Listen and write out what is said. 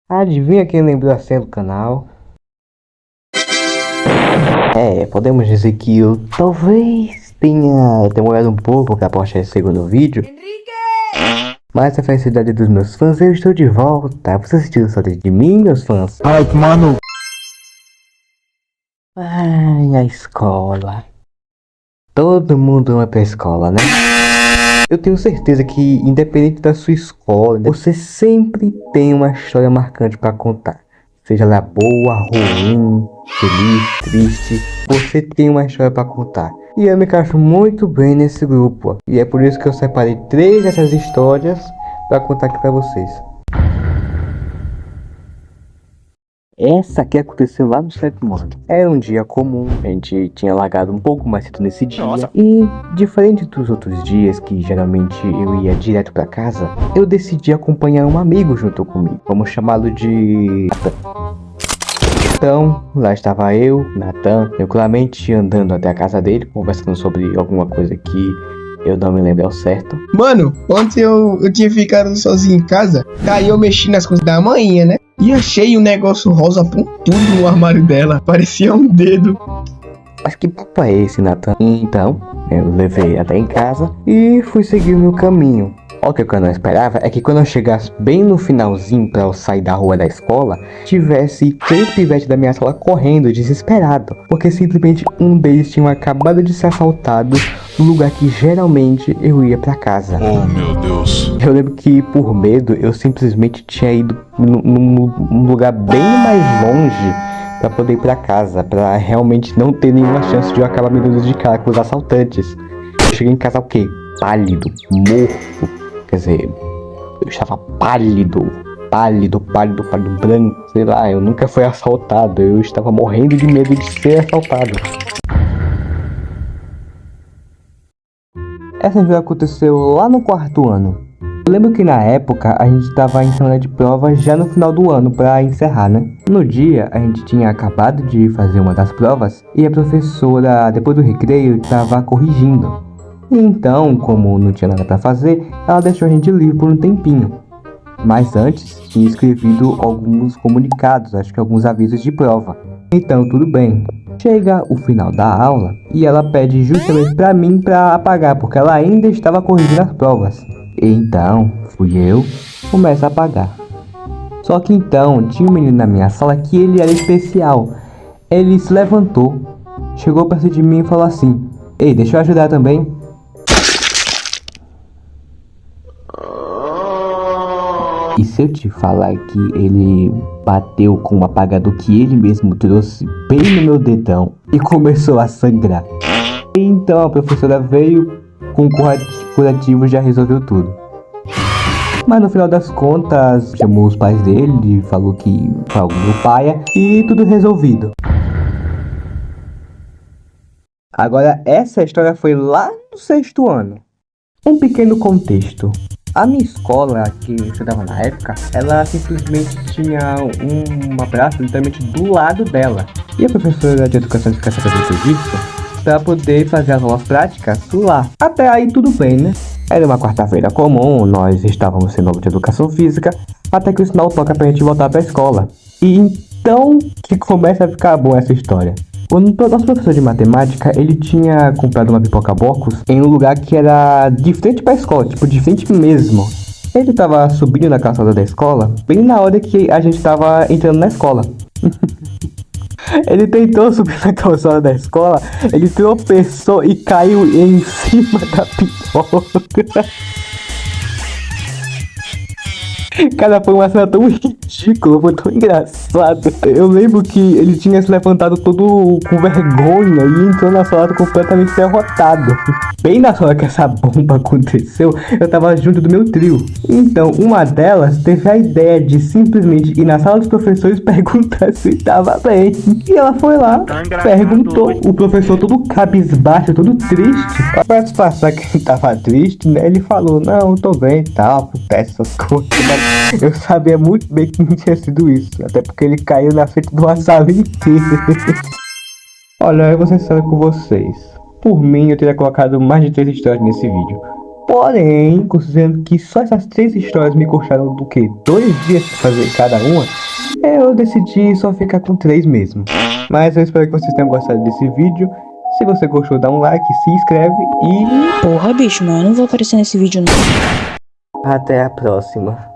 Adivinha quem lembrou a senha do canal? Podemos dizer que eu talvez tenha demorado um pouco para postar esse segundo vídeo. Mas a felicidade dos meus fãs, eu estou de volta. Vocês sentiram saudade de mim, meus fãs? Ai, mano. Ai, a escola. Todo mundo vai pra escola, né? Eu tenho certeza que, independente da sua escola, você sempre tem uma história marcante para contar. Seja ela boa, ruim, feliz, triste, você tem uma história para contar. E eu me encaixo muito bem nesse grupo. E é por isso que eu separei 3 dessas histórias para contar aqui para vocês. Essa aqui aconteceu lá no 7º ano. Era um dia comum, a gente tinha largado um pouco mais cedo nesse dia. Nossa. E, diferente dos outros dias, que geralmente eu ia direto pra casa, eu decidi acompanhar um amigo junto comigo. Vamos chamá-lo de Nathan. Então, lá estava eu, Nathan, tranquilamente andando até a casa dele, conversando sobre alguma coisa que eu não me lembro ao certo. Mano, ontem eu tinha ficado sozinho em casa, daí eu mexi nas coisas da manhã, né? E achei um negócio rosa pontudo no armário dela, parecia um dedo. Mas que papo é esse, Nathan? Então, eu levei até em casa e fui seguir o meu caminho. O que eu não esperava é que quando eu chegasse bem no finalzinho pra eu sair da rua da escola, tivesse 3 pivetes da minha sala correndo desesperado, porque simplesmente um deles tinha acabado de ser assaltado no lugar que geralmente eu ia pra casa. Oh, meu Deus. Eu lembro que por medo eu simplesmente tinha ido num lugar bem mais longe pra poder ir pra casa, pra realmente não ter nenhuma chance de eu acabar me dando de cara com os assaltantes. Eu cheguei em casa o quê? Pálido, morto. Quer dizer, eu estava pálido, branco, sei lá, eu nunca fui assaltado, eu estava morrendo de medo de ser assaltado. Essa história aconteceu lá no 4º ano. Eu lembro que na época a gente estava em semana de provas já no final do ano para encerrar, né? No dia a gente tinha acabado de fazer uma das provas e a professora, depois do recreio, estava corrigindo. Então, como não tinha nada para fazer, ela deixou a gente livre por um tempinho. Mas antes, tinha escrevido alguns comunicados, acho que alguns avisos de prova. Então, tudo bem. Chega o final da aula e ela pede justamente para mim para apagar, porque ela ainda estava corrigindo as provas. Então, fui eu, começo a apagar. Só que então, tinha um menino na minha sala que ele era especial. Ele se levantou, chegou perto de mim e falou assim: "Ei, deixa eu ajudar também." E se eu te falar que ele bateu com um apagador que ele mesmo trouxe bem no meu dedão e começou a sangrar. Então a professora veio com curativo e já resolveu tudo. Mas no final das contas, chamou os pais dele, falou que foi algo do pai e tudo resolvido. Agora essa história foi lá no 6º ano. Um pequeno contexto. A minha escola, que eu estudava na época, ela simplesmente tinha uma praça literalmente do lado dela. E a professora de educação física sabia disso para poder fazer as aulas práticas lá. Até aí tudo bem, né? Era uma quarta-feira comum, nós estávamos sem aula de educação física, até que o sinal toca pra gente voltar pra escola. E então que começa a ficar boa essa história. O nosso professor de matemática, ele tinha comprado uma pipoca Bocos em um lugar que era de frente pra escola, tipo de frente mesmo. Ele tava subindo na calçada da escola, bem na hora que a gente tava entrando na escola. Ele tentou subir na calçada da escola, ele tropeçou e caiu em cima da pipoca. Cara, foi uma cena tão ridícula, foi tão engraçado. Eu lembro que ele tinha se levantado todo com vergonha e entrou na sala completamente derrotado. Bem na hora que essa bomba aconteceu, eu tava junto do meu trio. Então, uma delas teve a ideia de simplesmente ir na sala dos professores perguntar se tava bem. E ela foi lá, perguntou. O professor todo cabisbaixo, todo triste. Pra disfarçar que ele tava triste, né? Ele falou: "Não, tô bem e tal, acontece essas coisas." Eu sabia muito bem que não tinha sido isso, até porque ele caiu na frente de uma sala inteira. Olha, eu vou ser sincero com vocês. Por mim, eu teria colocado mais de 3 histórias nesse vídeo. Porém, considerando que só essas 3 histórias me custaram do que? 2 dias pra fazer cada uma, eu decidi só ficar com 3 mesmo. Mas eu espero que vocês tenham gostado desse vídeo. Se você gostou, dá um like, se inscreve e Porra, bicho, mas eu não vou aparecer nesse vídeo não. até a próxima.